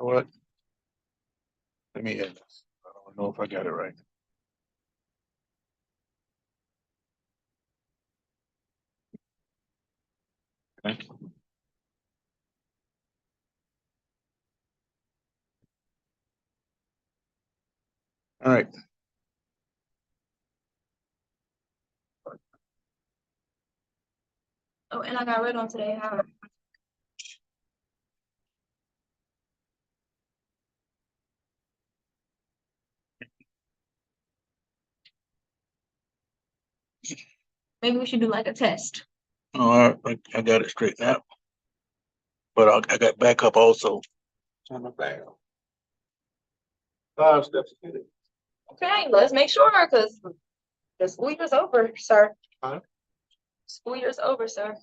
what? Let me end this. I don't know if I got it right. Okay. All right. Oh, and I got rid on today. Maybe we should do like a test. Oh, I got it straightened out. But I got backup also. On the back. 5 steps ahead. Okay, let's make sure because the school year's over, sir. Huh? School year's over, sir.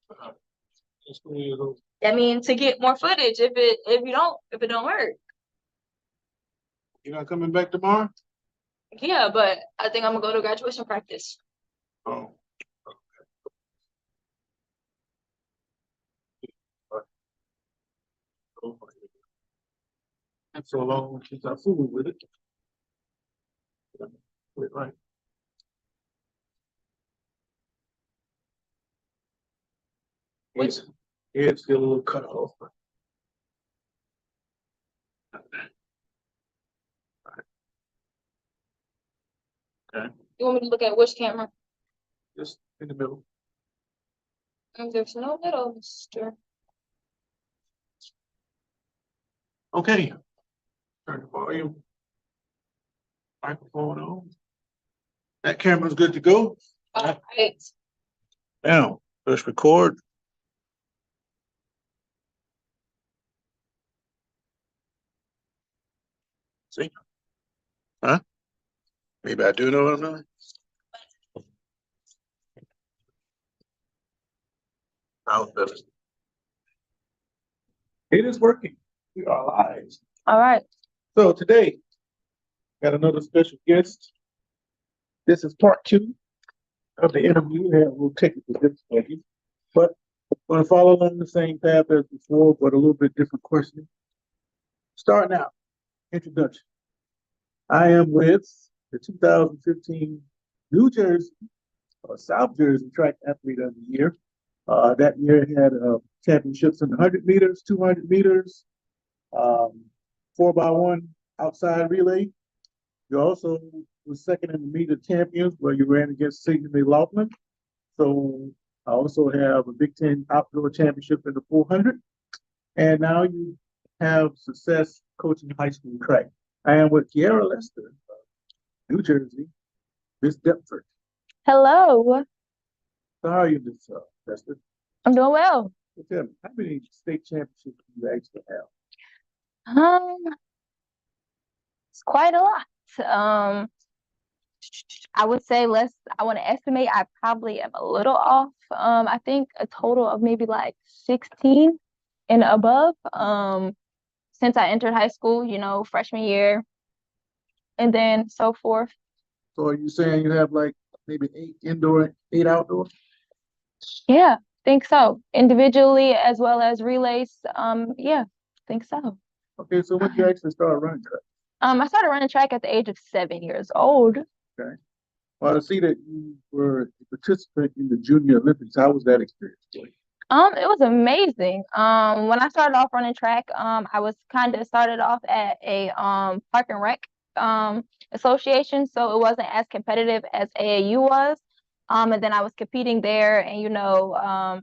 The school year's over. I mean, to get more footage if it don't work. You're not coming back tomorrow? Yeah, but I think I'm gonna go to graduation practice. Oh. That's so long since I fooled with it. Wait, right. Which It's still a little cut off. Okay, you want me to look at which camera? just in the middle. There's no middle, mister. Okay. Turn the volume. Microphone on. That camera's good to go. All right. Now, let's record. See? Huh? Maybe I do know what I'm doing. How's this? It is working. We are live. All right. So today, got another special guest. This is part 2 of the interview. We have a little technical difficulty, but we're going to follow along the same path as before, but a little bit different question. Starting out, introduction. I am with the 2015 New Jersey South Jersey Track Athlete of the Year. That year had championships in 100 meters, 200 meters, 4x1 outside relay. You also was second in the meet of champions where you ran against Sidney McLaughlin. So I also have a Big Ten outdoor championship in the 400. And now you have success coaching high school track. I am with Kiara Lester, New Jersey, Miss Deptford. Hello. So how are you, Miss Lester? I'm doing well. Tell me, how many state championships do you actually have? It's quite a lot. I would say I want to estimate I probably am a little off. I think a total of maybe like 16 and above. Since I entered high school, freshman year, and then so forth. So are you saying you have like maybe 8 indoor, 8 outdoor? Yeah, think so. Individually as well as relays. Yeah, think so. Okay, so when did you actually start running track? I started running track at the age of 7 years old. Okay. Well, I see that you were a participant in the Junior Olympics. How was that experience for you? It was amazing. When I started off running track, I was kind of started off at a park and rec association, so it wasn't as competitive as AAU was. And then I was competing there, and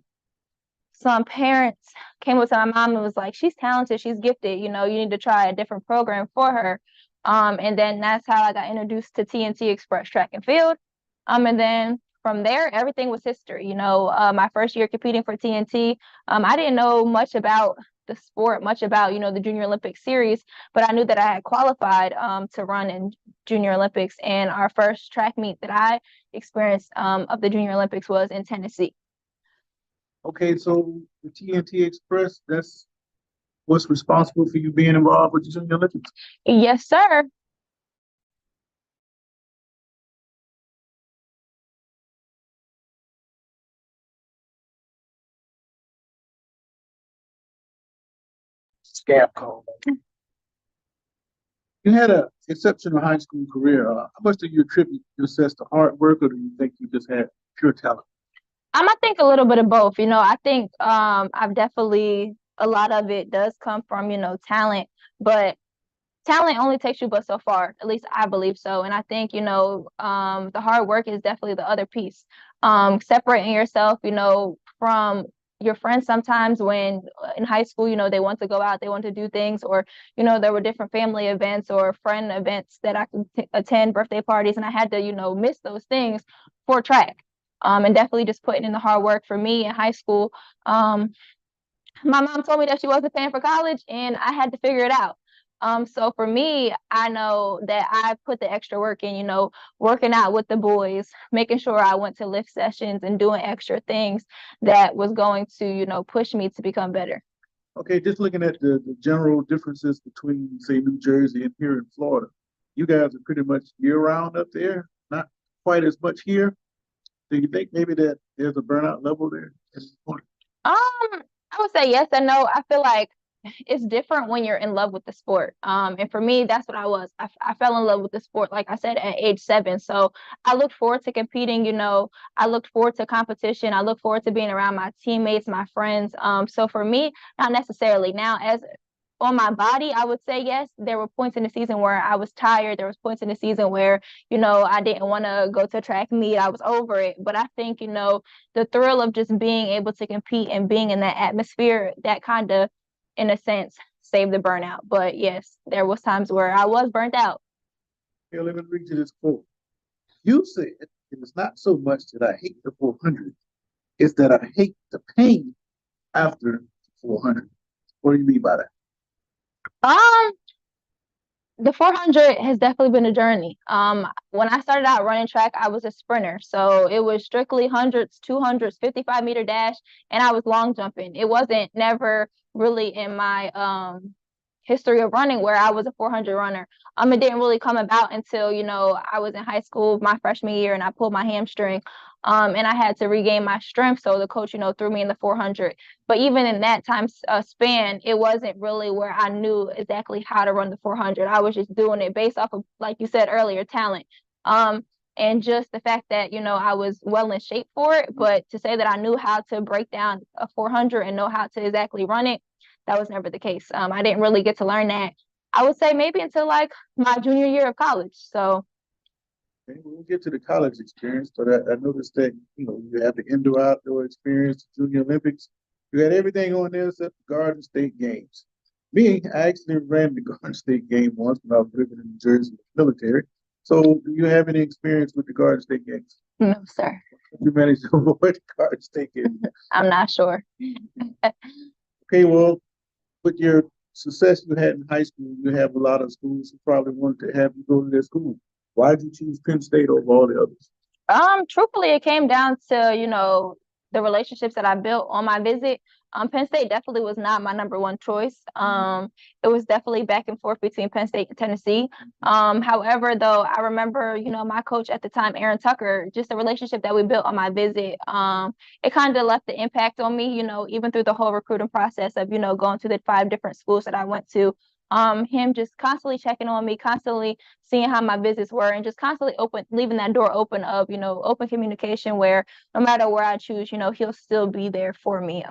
some parents came up to my mom and was like, "She's talented, she's gifted. You need to try a different program for her." And then that's how I got introduced to TNT Express Track and Field. And then from there, everything was history. My first year competing for TNT, I didn't know much about the sport, much about, the Junior Olympic series, but I knew that I had qualified to run in Junior Olympics. And our first track meet that I experienced of the Junior Olympics was in Tennessee. Okay, so the TNT Express, that's what's responsible for you being involved with the Junior Olympics? Yes, sir. scam call. You had an exceptional high school career. How much do you attribute your success to hard work, or do you think you just had pure talent? I think a little bit of both. I think I've definitely a lot of it does come from, talent, but talent only takes you but so far. At least I believe so. And I think, the hard work is definitely the other piece. Separating yourself, from your friends sometimes when in high school, they want to go out, they want to do things, or, there were different family events or friend events that I could attend, birthday parties, and I had to, miss those things for track. And definitely just putting in the hard work for me in high school. My mom told me that she wasn't paying for college and I had to figure it out. So for me, I know that I put the extra work in, working out with the boys, making sure I went to lift sessions and doing extra things that was going to, push me to become better. Okay, just looking at the general differences between, say, New Jersey and here in Florida. You guys are pretty much year round up there, not quite as much here. Do you think maybe that there's a burnout level there at this point? I would say yes and no. I feel like it's different when you're in love with the sport. And for me, that's what I was. I fell in love with the sport, like I said, at age 7. So I looked forward to competing, I looked forward to competition. I look forward to being around my teammates, my friends. So for me, not necessarily. Now, as on my body, I would say yes. There were points in the season where I was tired. There was points in the season where, I didn't want to go to track meet. I was over it. But I think, the thrill of just being able to compete and being in that atmosphere, that kind of, in a sense, saved the burnout. But yes, there was times where I was burnt out. Here, let me read you this quote. You said it is not so much that I hate the 400, it's that I hate the pain after 400. What do you mean by that? Um, the 400 has definitely been a journey. When I started out running track, I was a sprinter. So it was strictly hundreds, 200s, 55-meter dash, and I was long jumping. It wasn't never really in my history of running where I was a 400 runner. It didn't really come about until, I was in high school my freshman year and I pulled my hamstring. And I had to regain my strength. So the coach, threw me in the 400. But even in that time span, it wasn't really where I knew exactly how to run the 400. I was just doing it based off of, like you said earlier, talent. And just the fact that, I was well in shape for it. But to say that I knew how to break down a 400 and know how to exactly run it, that was never the case. I didn't really get to learn that, I would say, maybe until like my junior year of college. So Okay, we'll get to the college experience, but I noticed that you have the indoor outdoor experience, the Junior Olympics. You had everything on there except the Garden State Games. Me, I actually ran the Garden State game once when I was living in New Jersey with the military. So, do you have any experience with the Garden State Games? no, sir. You managed to avoid the Garden State Games. I'm not sure. Okay, well, with your success you had in high school, you have a lot of schools who probably wanted to have you go to their school. Why did you choose Penn State over all the others? Truthfully, it came down to, the relationships that I built on my visit. Penn State definitely was not my number one choice. It was definitely back and forth between Penn State and Tennessee. However, though, I remember, my coach at the time, Aaron Tucker, just the relationship that we built on my visit. It kind of left the impact on me, even through the whole recruiting process of, going to the 5 different schools that I went to. Him just constantly checking on me, constantly seeing how my visits were, and just constantly leaving that door open of, open communication where no matter where I choose, he'll still be there for me.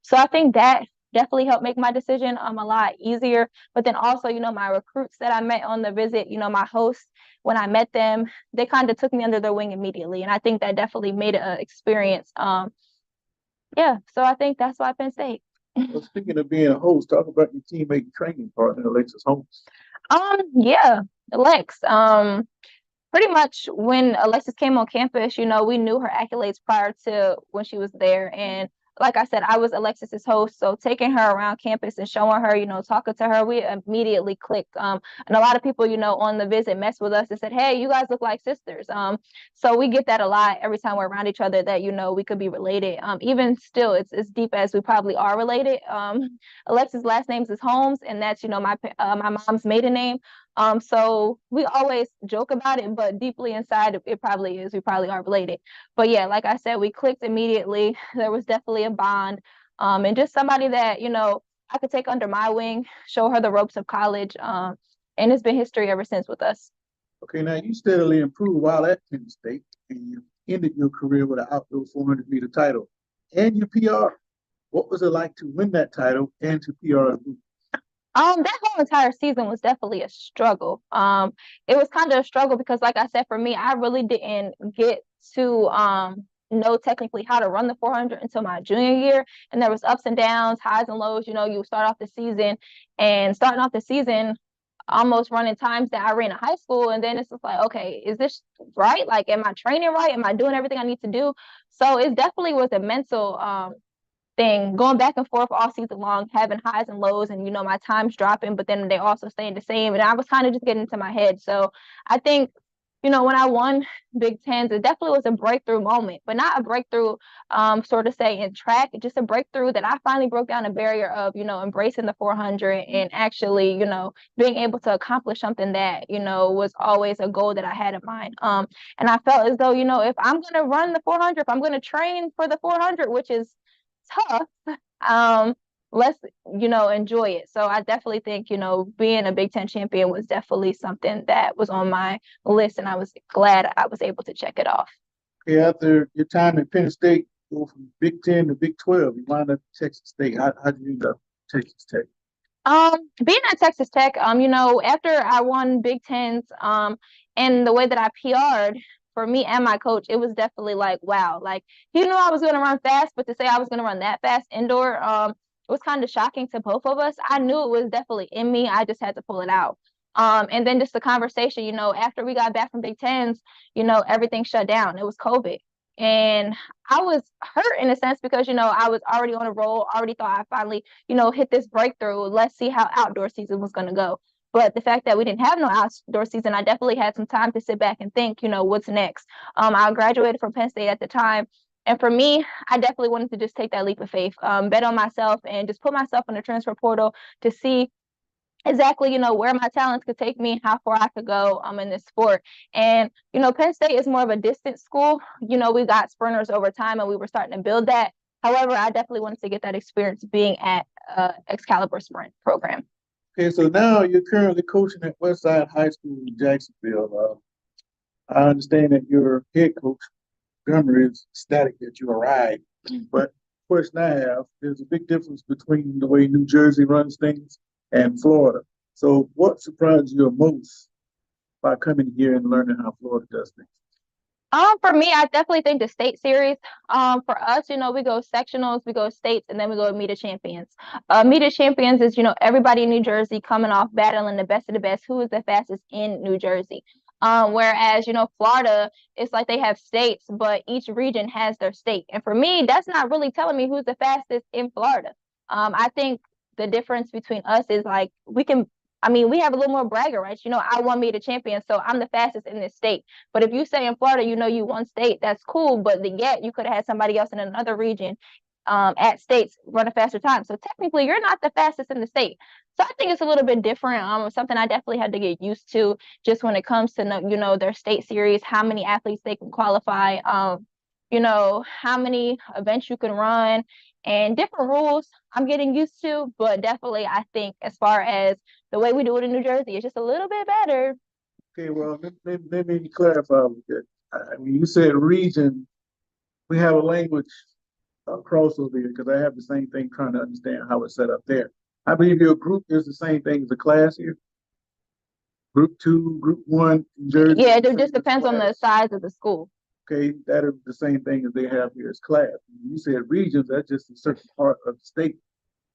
So I think that definitely helped make my decision a lot easier. But then also, my recruits that I met on the visit, my hosts, when I met them, they kind of took me under their wing immediately. And I think that definitely made it an experience. Yeah, so I think that's why Penn State. Well, speaking of being a host, talk about your teammate and training partner, Alexis Holmes. Yeah, Alex. Pretty much when Alexis came on campus, we knew her accolades prior to when she was there. And like I said, I was Alexis's host. So taking her around campus and showing her, talking to her, we immediately clicked. And a lot of people, on the visit messed with us and said, hey, you guys look like sisters. So we get that a lot every time we're around each other that, we could be related. Even still, it's as deep as we probably are related. Alexis' last name is Holmes, and that's, my mom's maiden name. So we always joke about it, but deeply inside, it probably is. We probably are related. But yeah, like I said, we clicked immediately. There was definitely a bond. And just somebody that, I could take under my wing, show her the ropes of college. And it's been history ever since with us. Okay, now you steadily improved while at Penn State, and you ended your career with an outdoor 400-meter title, and you PR. What was it like to win that title and to PR? That whole entire season was definitely a struggle. It was kind of a struggle because, like I said, for me, I really didn't get to know technically how to run the 400 until my junior year, and there was ups and downs, highs and lows. You know, you start off the season, and starting off the season, almost running times that I ran in high school, and then it's just like, okay, is this right? Like, am I training right? Am I doing everything I need to do? So it definitely was a mental thing, going back and forth all season long, having highs and lows, and my times dropping, but then they also staying the same. And I was kind of just getting into my head. So I think, when I won Big Tens, it definitely was a breakthrough moment, but not a breakthrough, sort of say in track, just a breakthrough that I finally broke down a barrier of, embracing the 400 and actually, being able to accomplish something that, was always a goal that I had in mind. And I felt as though, if I'm going to run the 400, if I'm going to train for the 400, which is tough, let's enjoy it. So I definitely think being a Big Ten champion was definitely something that was on my list, and I was glad I was able to check it off. Okay, after your time at Penn State, go from Big Ten to Big 12, you wound up at Texas State. How did you end up at Texas Tech? Being at Texas Tech, after I won Big Tens, and the way that I PR'd for me and my coach, it was definitely like, wow, like he knew I was going to run fast, but to say I was going to run that fast indoor, it was kind of shocking to both of us. I knew it was definitely in me. I just had to pull it out. And then just the conversation, after we got back from Big Tens, everything shut down. It was COVID. And I was hurt in a sense because, I was already on a roll, already thought I finally, hit this breakthrough. Let's see how outdoor season was going to go. But the fact that we didn't have no outdoor season, I definitely had some time to sit back and think, what's next? I graduated from Penn State at the time. And for me, I definitely wanted to just take that leap of faith, bet on myself, and just put myself in the transfer portal to see exactly, where my talents could take me, how far I could go in this sport. And, Penn State is more of a distance school. We got sprinters over time and we were starting to build that. However, I definitely wanted to get that experience being at Excalibur Sprint program. Okay, so now you're currently coaching at Westside High School in Jacksonville. I understand that your head coach, Gummer, is ecstatic that you arrived. But question I have, there's a big difference between the way New Jersey runs things and Florida. So what surprised you most by coming here and learning how Florida does things? For me, I definitely think the state series. For us, we go sectionals, we go states, and then we go meet of champions. Meet of champions is, everybody in New Jersey coming off battling the best of the best, who is the fastest in New Jersey. Whereas, Florida, it's like they have states, but each region has their state. And for me, that's not really telling me who's the fastest in Florida. I think the difference between us is like we have a little more bragger rights. I won meet of champions, so I'm the fastest in this state. But if you say in Florida, you won state, that's cool. But yet you could have had somebody else in another region at states run a faster time. So technically, you're not the fastest in the state. So I think it's a little bit different. Something I definitely had to get used to just when it comes to their state series, how many athletes they can qualify, how many events you can run, and different rules I'm getting used to. But definitely, I think as far as the way we do it in New Jersey, it's just a little bit better. Okay, well, let me clarify with that. When you said region, we have a language crossover here because I have the same thing trying to understand how it's set up there. I believe your group is the same thing as a class here. Group 2, Group 1 in Jersey. Yeah, it just depends on the size of the school. Okay, that is the same thing as they have here as class. You said regions, that's just a certain part of the state.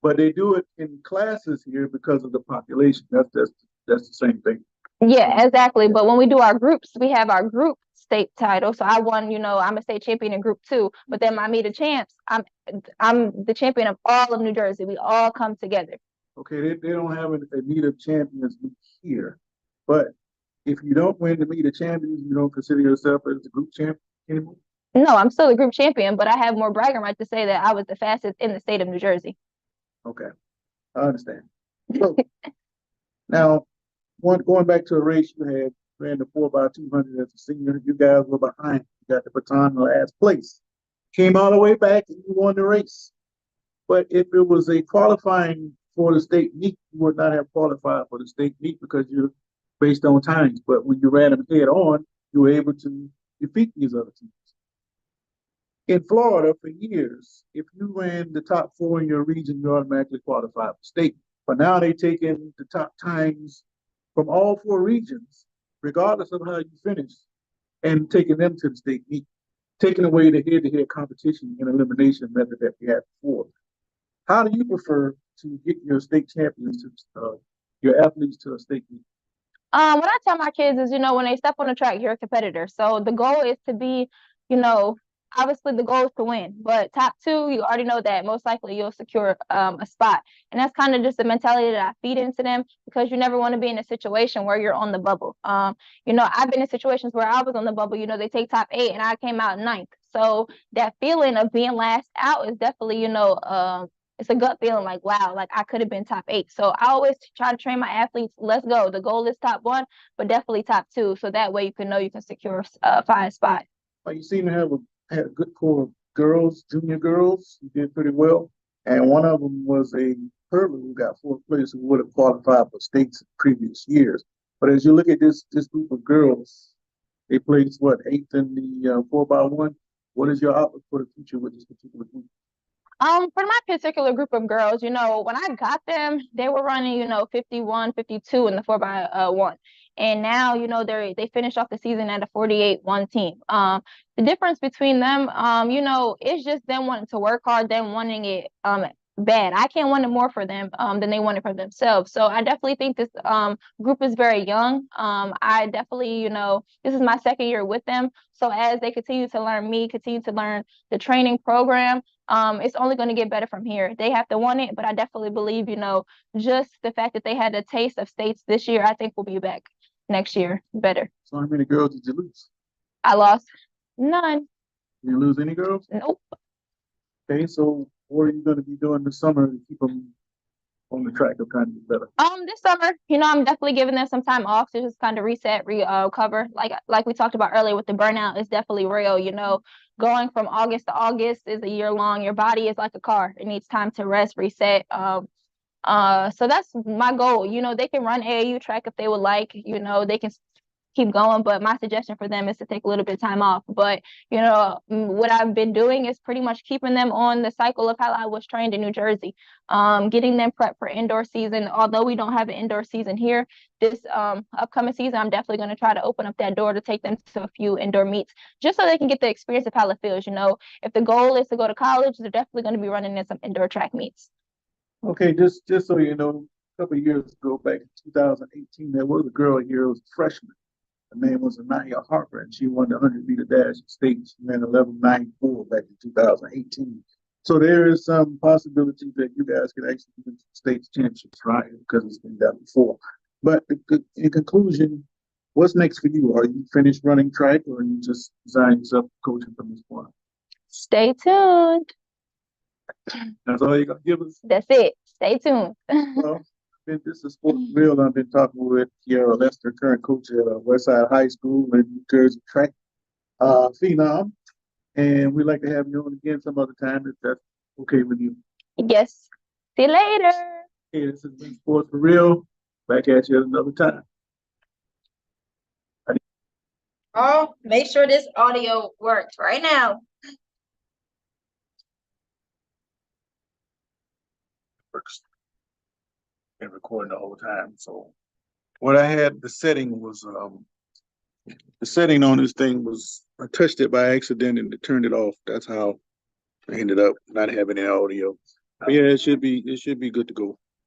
But they do it in classes here because of the population. That's the same thing. Yeah, exactly. But when we do our groups, we have our group state title. So I won, I'm a state champion in group 2, but then my meet of champs, I'm the champion of all of New Jersey. We all come together. Okay, they don't have a meet of champions here. But if you don't win the meet of champions, you don't consider yourself as the group champion anymore? No, I'm still a group champion, but I have more bragging rights to say that I was the fastest in the state of New Jersey. Okay, I understand. So now, going back to a race you had, ran the 4x200 as a senior, you guys were behind. You got the baton in the last place. Came all the way back and you won the race. But if it was a qualifying for the state meet, you would not have qualified for the state meet because you're based on times. But when you ran them head on, you were able to defeat these other teams. In Florida, for years, if you ran the top four in your region, you automatically qualified for state. But now they're taking the top times from all four regions, regardless of how you finish, and taking them to the state meet, taking away the head-to-head competition and elimination method that we had before. How do you prefer to get your state champions to your athletes to a state meet? What I tell my kids is, when they step on the track, you're a competitor. So the goal is to be, obviously the goal is to win. But top two, you already know that most likely you'll secure a spot. And that's kind of just the mentality that I feed into them, because you never want to be in a situation where you're on the bubble. I've been in situations where I was on the bubble. They take top 8 and I came out ninth. So that feeling of being last out is definitely, it's a gut feeling like, wow, like I could have been top 8. So I always try to train my athletes, let's go. The goal is top 1, but definitely top 2. So that way you can know you can secure a 5 spot. Well, you seem to have had a good core of girls, junior girls. You did pretty well. And one of them was a hurdler who got 4th place who would have qualified for states in previous years. But as you look at this group of girls, they placed, 8th in the 4x1. What is your outlook for the future with this particular group? For my particular group of girls, when I got them, they were running, 51, 52 in the 4x1. And now, they finished off the season at a 48-1 team. The difference between them, it's just them wanting to work hard, them wanting it bad. I can't want it more for them than they want it for themselves. So I definitely think this group is very young. I definitely, this is my 2nd year with them. So as they continue to learn me, continue to learn the training program, it's only going to get better from here. They have to want it, but I definitely believe, just the fact that they had a taste of states this year, I think we'll be back next year better. So how many girls did you lose? I lost none. Did you lose any girls? Nope. Okay, so what are you going to be doing this summer to keep them on the track of trying to get better? This summer, I'm definitely giving them some time off to just kind of reset, recover. Like we talked about earlier with the burnout, is definitely real. Going from August to August is a year long. Your body is like a car; it needs time to rest, reset. So that's my goal. They can run AAU track if they would like. They can keep going, but my suggestion for them is to take a little bit of time off. But what I've been doing is pretty much keeping them on the cycle of how I was trained in New Jersey, getting them prepped for indoor season. Although we don't have an indoor season here, this upcoming season, I'm definitely going to try to open up that door to take them to a few indoor meets, just so they can get the experience of how it feels. If the goal is to go to college, they're definitely going to be running in some indoor track meets. Okay, just so you know, a couple of years ago, back in 2018, there was a girl here who was a freshman. Her name was Anaya Harper, and she won the 100-meter dash in state. She ran 11.94 back in 2018. So there is some possibility that you guys can actually win state championships, right? Because it's been done before. But in conclusion, what's next for you? Are you finished running track, or are you just designing yourself coaching from this point? Stay tuned. That's all you're going to give us? That's it. Stay tuned. Well, this is Sports Real. I've been talking with Kiara Lester, current coach at Westside High School in New Jersey track phenom. And we'd like to have you on again some other time if that's okay with you. Yes. See you later. Hey, this has been Sports for Real. Back at you another time. Oh, make sure this audio works right now. Works. Been recording the whole time. So what I had, the setting was the setting on this thing was, I touched it by accident and it turned it off. That's how I ended up not having any audio. But yeah, it should be good to go.